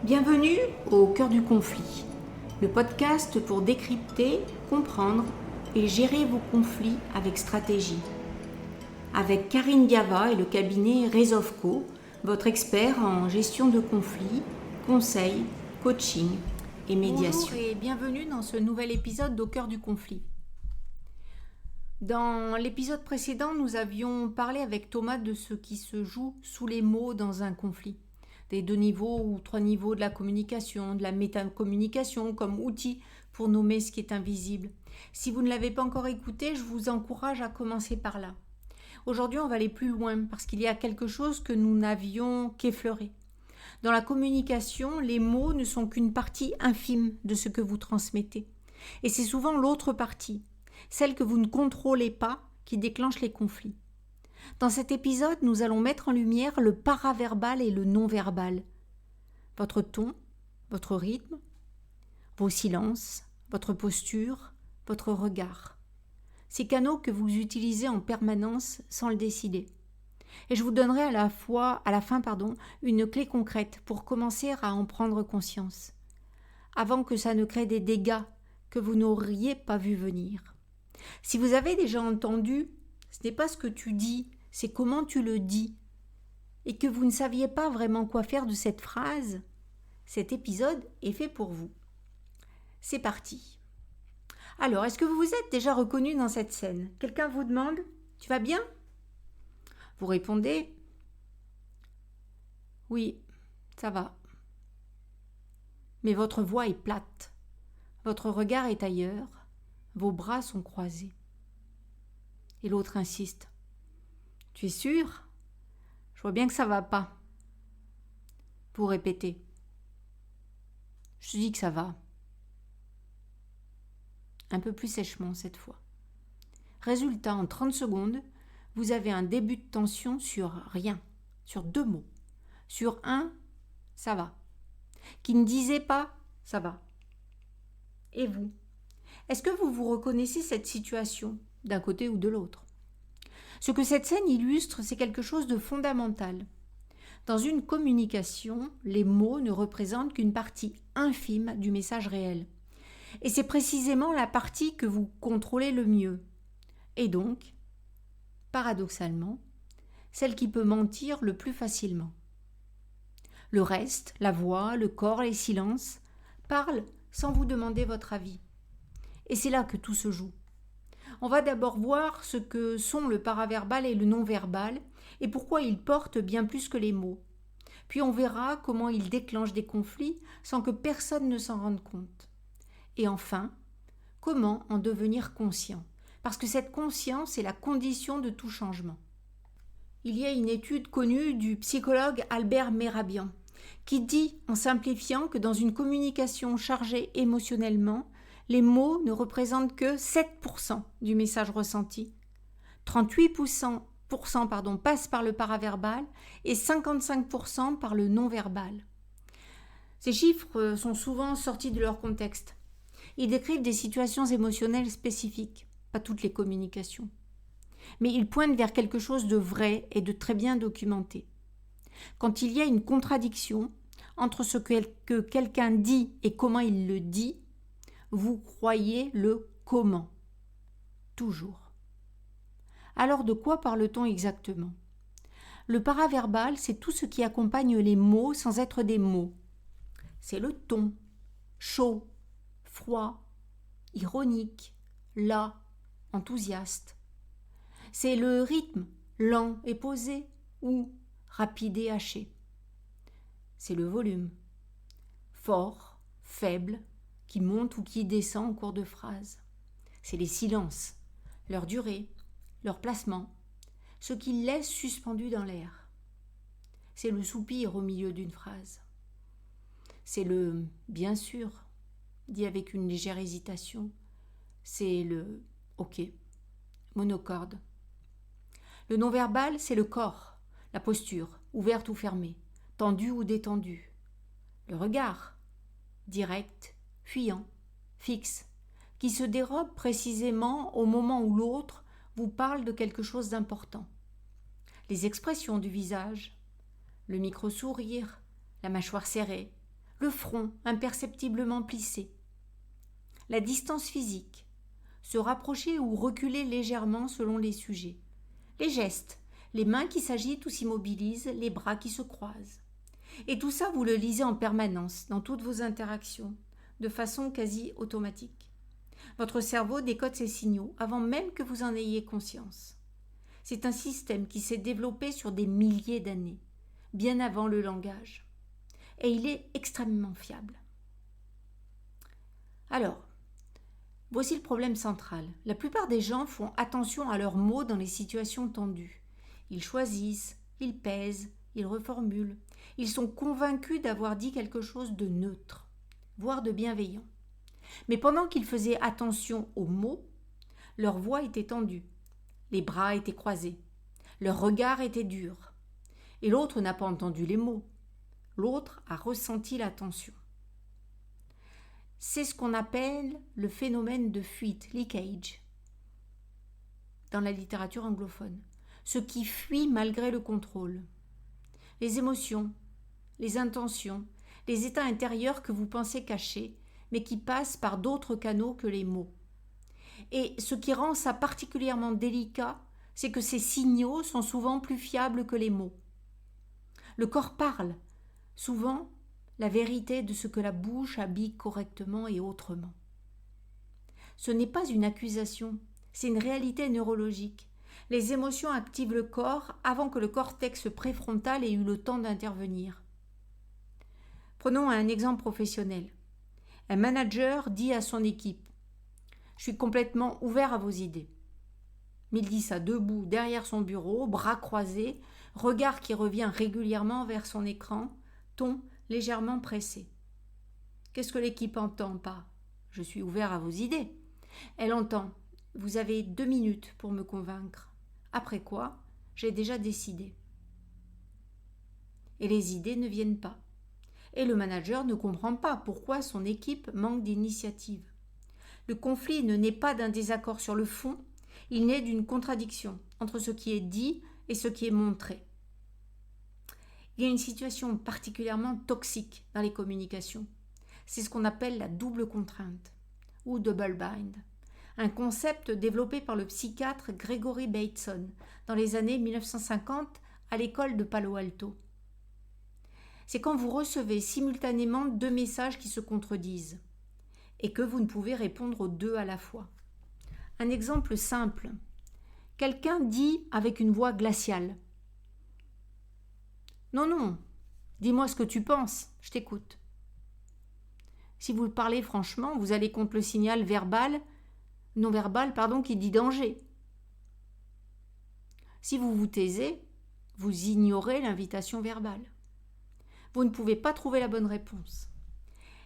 Bienvenue au cœur du conflit, le podcast pour décrypter, comprendre et gérer vos conflits avec stratégie. Avec Karine Gava et le cabinet Resolveco, votre expert en gestion de conflits, conseils, coaching et médiation. Bonjour et bienvenue dans ce nouvel épisode d'Au cœur du conflit. Dans l'épisode précédent, nous avions parlé avec Thomas de ce qui se joue sous les mots dans un conflit. Des 2 niveaux ou 3 niveaux de la communication, de la métacommunication comme outil pour nommer ce qui est invisible. Si vous ne l'avez pas encore écouté, je vous encourage à commencer par là. Aujourd'hui, on va aller plus loin parce qu'il y a quelque chose que nous n'avions qu'effleuré. Dans la communication, les mots ne sont qu'une partie infime de ce que vous transmettez. Et c'est souvent l'autre partie, celle que vous ne contrôlez pas, qui déclenche les conflits. Dans cet épisode, nous allons mettre en lumière le paraverbal et le non-verbal. Votre ton, votre rythme, vos silences, votre posture, votre regard. Ces canaux que vous utilisez en permanence sans le décider. Et je vous donnerai à la fin, une clé concrète pour commencer à en prendre conscience, avant que ça ne crée des dégâts que vous n'auriez pas vu venir. Si vous avez déjà entendu « ce n'est pas ce que tu dis », c'est comment tu le dis, et que vous ne saviez pas vraiment quoi faire de cette phrase, cet épisode est fait pour vous. C'est parti. Alors, est-ce que vous vous êtes déjà reconnu dans cette scène ? Quelqu'un vous demande « Tu vas bien ?» Vous répondez « Oui, ça va. » Mais votre voix est plate, votre regard est ailleurs, vos bras sont croisés. Et l'autre insiste. Tu es sûr ? Je vois bien que ça va pas. Vous répétez. Je te dis que ça va. Un peu plus sèchement cette fois. Résultat, en 30 secondes, vous avez un début de tension sur rien, sur 2 mots. Sur un, ça va. Qui ne disait pas, ça va. Et vous ? Est-ce que vous vous reconnaissez cette situation, d'un côté ou de l'autre ? Ce que cette scène illustre, c'est quelque chose de fondamental. Dans une communication, les mots ne représentent qu'une partie infime du message réel. Et c'est précisément la partie que vous contrôlez le mieux. Et donc, paradoxalement, celle qui peut mentir le plus facilement. Le reste, la voix, le corps, les silences, parlent sans vous demander votre avis. Et c'est là que tout se joue. On va d'abord voir ce que sont le paraverbal et le non-verbal et pourquoi ils portent bien plus que les mots. Puis on verra comment ils déclenchent des conflits sans que personne ne s'en rende compte. Et enfin, comment en devenir conscient, parce que cette conscience est la condition de tout changement. Il y a une étude connue du psychologue Albert Mehrabian qui dit, en simplifiant, que dans une communication chargée émotionnellement, les mots ne représentent que 7% du message ressenti. 38% passent par le paraverbal et 55% par le non-verbal. Ces chiffres sont souvent sortis de leur contexte. Ils décrivent des situations émotionnelles spécifiques, pas toutes les communications. Mais ils pointent vers quelque chose de vrai et de très bien documenté. Quand il y a une contradiction entre ce que quelqu'un dit et comment il le dit, vous croyez le comment. Toujours. Alors de quoi parle-t-on exactement ? Le paraverbal, c'est tout ce qui accompagne les mots sans être des mots. C'est le ton, chaud, froid, ironique, las, enthousiaste. C'est le rythme, lent et posé ou rapide et haché. C'est le volume, fort, faible, qui monte ou qui descend en cours de phrase. C'est les silences, leur durée, leur placement, ce qui laisse suspendu dans l'air. C'est le soupir au milieu d'une phrase. C'est le « bien sûr » dit avec une légère hésitation. C'est le « ok » monocorde. Le non-verbal, c'est le corps, la posture, ouverte ou fermée, tendue ou détendue. Le regard, direct, fuyant, fixe, qui se dérobe précisément au moment où l'autre vous parle de quelque chose d'important. Les expressions du visage, le micro-sourire, la mâchoire serrée, le front imperceptiblement plissé, la distance physique, se rapprocher ou reculer légèrement selon les sujets, les gestes, les mains qui s'agitent ou s'immobilisent, les bras qui se croisent. Et tout ça, vous le lisez en permanence dans toutes vos interactions, de façon quasi automatique. Votre cerveau décode ces signaux avant même que vous en ayez conscience. C'est un système qui s'est développé sur des milliers d'années, bien avant le langage. Et il est extrêmement fiable. Alors, voici le problème central. La plupart des gens font attention à leurs mots dans les situations tendues. Ils choisissent, ils pèsent, ils reformulent. Ils sont convaincus d'avoir dit quelque chose de neutre, voire de bienveillant. Mais pendant qu'ils faisaient attention aux mots, leur voix était tendue, les bras étaient croisés, leur regard était dur. Et l'autre n'a pas entendu les mots, l'autre a ressenti la tension. C'est ce qu'on appelle le phénomène de fuite, leakage, dans la littérature anglophone. Ce qui fuit malgré le contrôle. Les émotions, les intentions, les états intérieurs que vous pensez cachés, mais qui passent par d'autres canaux que les mots. Et ce qui rend ça particulièrement délicat, c'est que ces signaux sont souvent plus fiables que les mots. Le corps parle, souvent la vérité de ce que la bouche habille correctement et autrement. Ce n'est pas une accusation, c'est une réalité neurologique. Les émotions activent le corps avant que le cortex préfrontal ait eu le temps d'intervenir. Prenons un exemple professionnel. Un manager dit à son équipe « Je suis complètement ouvert à vos idées ». Mais il dit ça debout derrière son bureau, bras croisés, regard qui revient régulièrement vers son écran, ton légèrement pressé. Qu'est-ce que l'équipe entend pas ? Je suis ouvert à vos idées. Elle entend « Vous avez 2 minutes pour me convaincre. Après quoi, j'ai déjà décidé. » Et les idées ne viennent pas. Et le manager ne comprend pas pourquoi son équipe manque d'initiative. Le conflit ne naît pas d'un désaccord sur le fond, il naît d'une contradiction entre ce qui est dit et ce qui est montré. Il y a une situation particulièrement toxique dans les communications. C'est ce qu'on appelle la double contrainte, ou double bind, un concept développé par le psychiatre Gregory Bateson dans les années 1950 à l'école de Palo Alto. C'est quand vous recevez simultanément 2 messages qui se contredisent et que vous ne pouvez répondre aux 2 à la fois. Un exemple simple. Quelqu'un dit avec une voix glaciale « Non, non, dis-moi ce que tu penses, je t'écoute. » Si vous parlez franchement, vous allez contre le signal non-verbal qui dit danger. Si vous vous taisez, vous ignorez l'invitation verbale. Vous ne pouvez pas trouver la bonne réponse.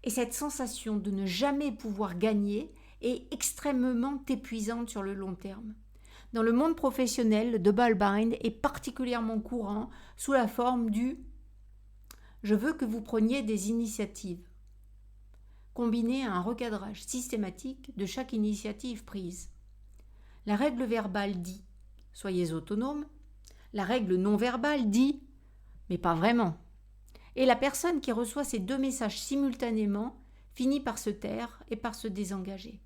Et cette sensation de ne jamais pouvoir gagner est extrêmement épuisante sur le long terme. Dans le monde professionnel, le double bind est particulièrement courant sous la forme du « je veux que vous preniez des initiatives », combiné à un recadrage systématique de chaque initiative prise. La règle verbale dit « soyez autonome », la règle non verbale dit « mais pas vraiment ». Et la personne qui reçoit ces 2 messages simultanément finit par se taire et par se désengager.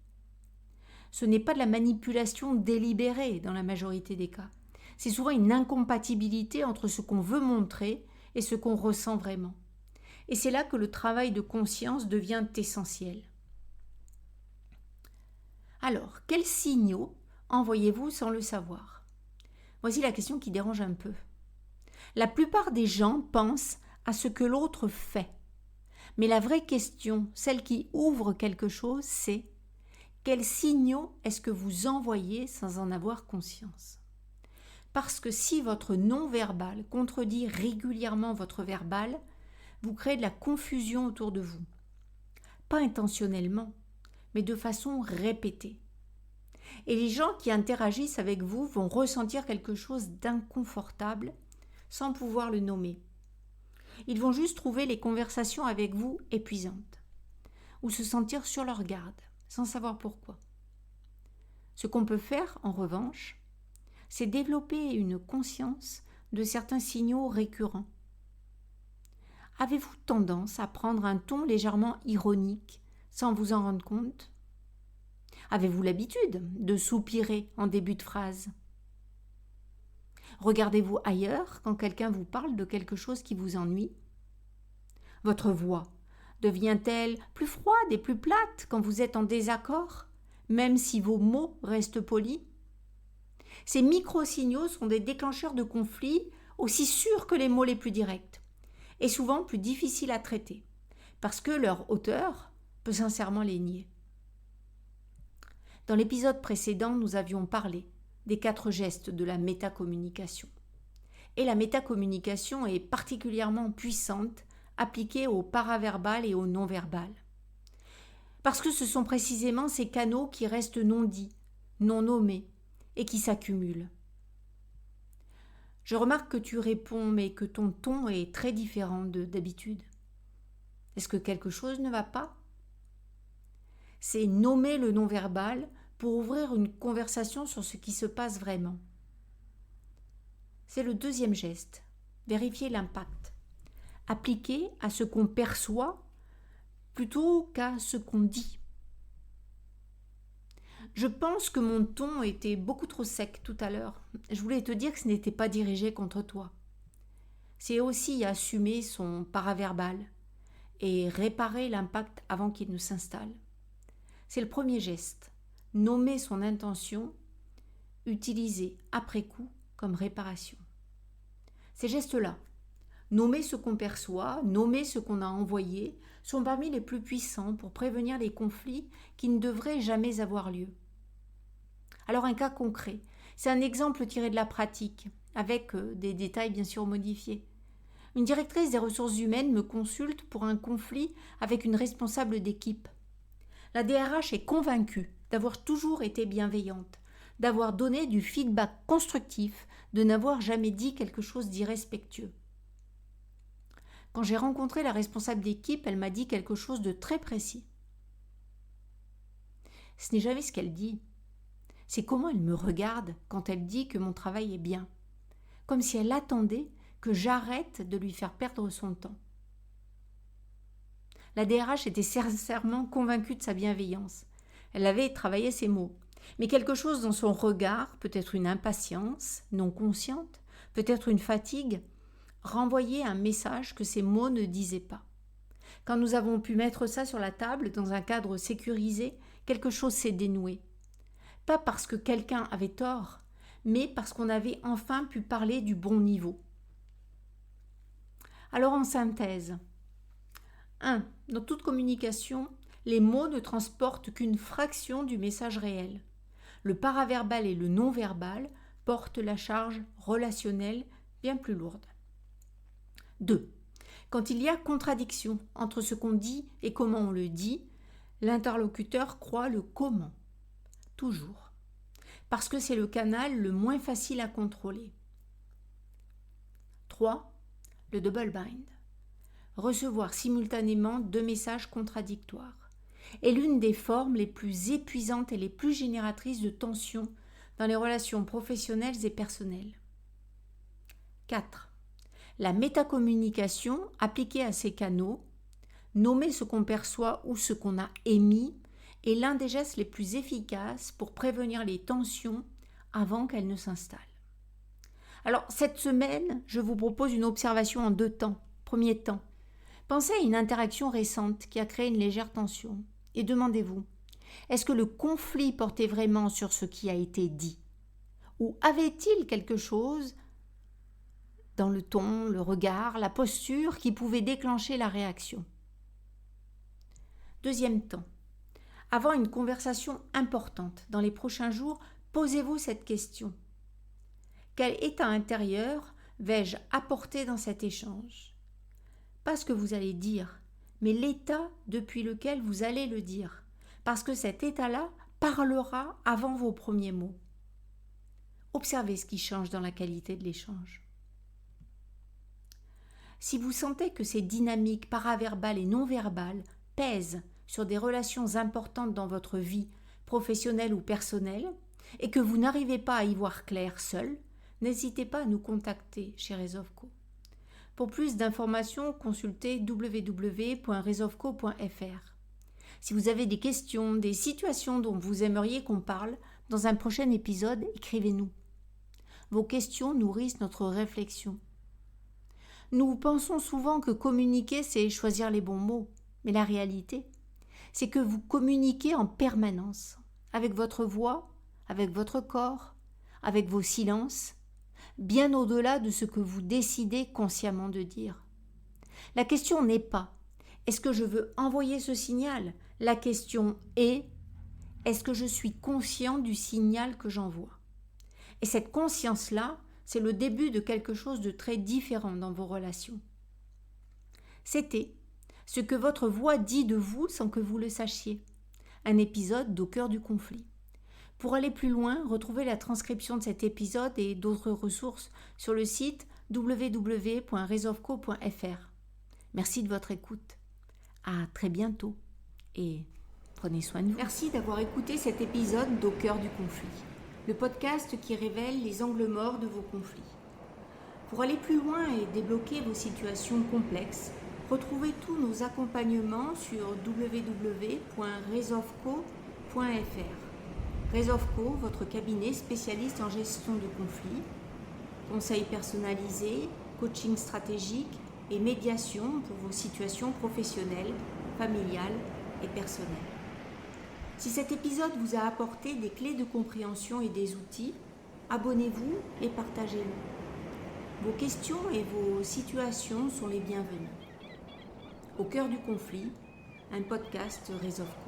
Ce n'est pas de la manipulation délibérée dans la majorité des cas. C'est souvent une incompatibilité entre ce qu'on veut montrer et ce qu'on ressent vraiment. Et c'est là que le travail de conscience devient essentiel. Alors, quels signaux envoyez-vous sans le savoir ? Voici la question qui dérange un peu. La plupart des gens pensent à ce que l'autre fait. Mais la vraie question, celle qui ouvre quelque chose, c'est quels signaux est-ce que vous envoyez sans en avoir conscience ? Parce que si votre non-verbal contredit régulièrement votre verbal, vous créez de la confusion autour de vous. Pas intentionnellement, mais de façon répétée. Et les gens qui interagissent avec vous vont ressentir quelque chose d'inconfortable sans pouvoir le nommer. Ils vont juste trouver les conversations avec vous épuisantes ou se sentir sur leur garde, sans savoir pourquoi. Ce qu'on peut faire, en revanche, c'est développer une conscience de certains signaux récurrents. Avez-vous tendance à prendre un ton légèrement ironique sans vous en rendre compte? Avez-vous l'habitude de soupirer en début de phrase? Regardez-vous ailleurs quand quelqu'un vous parle de quelque chose qui vous ennuie? Votre voix devient-elle plus froide et plus plate quand vous êtes en désaccord, même si vos mots restent polis? Ces micro-signaux sont des déclencheurs de conflits aussi sûrs que les mots les plus directs, et souvent plus difficiles à traiter, parce que leur auteur peut sincèrement les nier. Dans l'épisode précédent, nous avions parlé des 4 gestes de la métacommunication. Et la métacommunication est particulièrement puissante appliquée au paraverbal et au non-verbal. Parce que ce sont précisément ces canaux qui restent non dits, non nommés, et qui s'accumulent. Je remarque que tu réponds, mais que ton ton est très différent d'habitude. Est-ce que quelque chose ne va pas? C'est nommer le non-verbal pour ouvrir une conversation sur ce qui se passe vraiment. C'est le deuxième geste, vérifier l'impact, appliqué à ce qu'on perçoit plutôt qu'à ce qu'on dit. Je pense que mon ton était beaucoup trop sec tout à l'heure. Je voulais te dire que ce n'était pas dirigé contre toi. C'est aussi assumer son paraverbal et réparer l'impact avant qu'il ne s'installe. C'est le premier geste. Nommer son intention, utilisé après coup comme réparation. Ces gestes-là, nommer ce qu'on perçoit, nommer ce qu'on a envoyé, sont parmi les plus puissants pour prévenir les conflits qui ne devraient jamais avoir lieu. Alors un cas concret, c'est un exemple tiré de la pratique, avec des détails bien sûr modifiés. Une directrice des ressources humaines me consulte pour un conflit avec une responsable d'équipe. La DRH est convaincue d'avoir toujours été bienveillante, d'avoir donné du feedback constructif, de n'avoir jamais dit quelque chose d'irrespectueux. Quand j'ai rencontré la responsable d'équipe, elle m'a dit quelque chose de très précis. Ce n'est jamais ce qu'elle dit, c'est comment elle me regarde quand elle dit que mon travail est bien, comme si elle attendait que j'arrête de lui faire perdre son temps. La DRH était sincèrement convaincue de sa bienveillance. Elle avait travaillé ses mots. Mais quelque chose dans son regard, peut-être une impatience non consciente, peut-être une fatigue, renvoyait un message que ces mots ne disaient pas. Quand nous avons pu mettre ça sur la table, dans un cadre sécurisé, quelque chose s'est dénoué. Pas parce que quelqu'un avait tort, mais parce qu'on avait enfin pu parler du bon niveau. Alors en synthèse, 1. Dans toute communication, les mots ne transportent qu'une fraction du message réel. Le paraverbal et le non-verbal portent la charge relationnelle bien plus lourde. 2. Quand il y a contradiction entre ce qu'on dit et comment on le dit, l'interlocuteur croit le comment. Toujours. Parce que c'est le canal le moins facile à contrôler. 3. Le double bind. Recevoir simultanément 2 messages contradictoires est l'une des formes les plus épuisantes et les plus génératrices de tensions dans les relations professionnelles et personnelles. 4. La métacommunication appliquée à ces canaux, nommer ce qu'on perçoit ou ce qu'on a émis, est l'un des gestes les plus efficaces pour prévenir les tensions avant qu'elles ne s'installent. Alors, cette semaine, je vous propose une observation en 2 temps. Premier temps, pensez à une interaction récente qui a créé une légère tension et demandez-vous, est-ce que le conflit portait vraiment sur ce qui a été dit? Ou avait-il quelque chose dans le ton, le regard, la posture qui pouvait déclencher la réaction? Deuxième temps, avant une conversation importante dans les prochains jours, posez-vous cette question. Quel état intérieur vais-je apporter dans cet échange? Pas ce que vous allez dire, mais l'état depuis lequel vous allez le dire, parce que cet état-là parlera avant vos premiers mots. Observez ce qui change dans la qualité de l'échange. Si vous sentez que ces dynamiques paraverbales et non verbales pèsent sur des relations importantes dans votre vie, professionnelle ou personnelle, et que vous n'arrivez pas à y voir clair seul, n'hésitez pas à nous contacter chez Resolveco. Pour plus d'informations, consultez www.resovco.fr. Si vous avez des questions, des situations dont vous aimeriez qu'on parle, dans un prochain épisode, écrivez-nous. Vos questions nourrissent notre réflexion. Nous pensons souvent que communiquer, c'est choisir les bons mots, mais la réalité, c'est que vous communiquez en permanence, avec votre voix, avec votre corps, avec vos silences, bien au-delà de ce que vous décidez consciemment de dire. La question n'est pas « est-ce que je veux envoyer ce signal ?» La question est « est-ce que je suis conscient du signal que j'envoie ?» Et cette conscience-là, c'est le début de quelque chose de très différent dans vos relations. C'était ce que votre voix dit de vous sans que vous le sachiez. Un épisode d'Au cœur du conflit. Pour aller plus loin, retrouvez la transcription de cet épisode et d'autres ressources sur le site www.resovco.fr. Merci de votre écoute. À très bientôt et prenez soin de vous. Merci d'avoir écouté cet épisode d'Au cœur du conflit, le podcast qui révèle les angles morts de vos conflits. Pour aller plus loin et débloquer vos situations complexes, retrouvez tous nos accompagnements sur www.resovco.fr. Resovco, votre cabinet spécialiste en gestion de conflits, conseils personnalisés, coaching stratégique et médiation pour vos situations professionnelles, familiales et personnelles. Si cet épisode vous a apporté des clés de compréhension et des outils, abonnez-vous et partagez-le. Vos questions et vos situations sont les bienvenues. Au cœur du conflit, un podcast Resovco.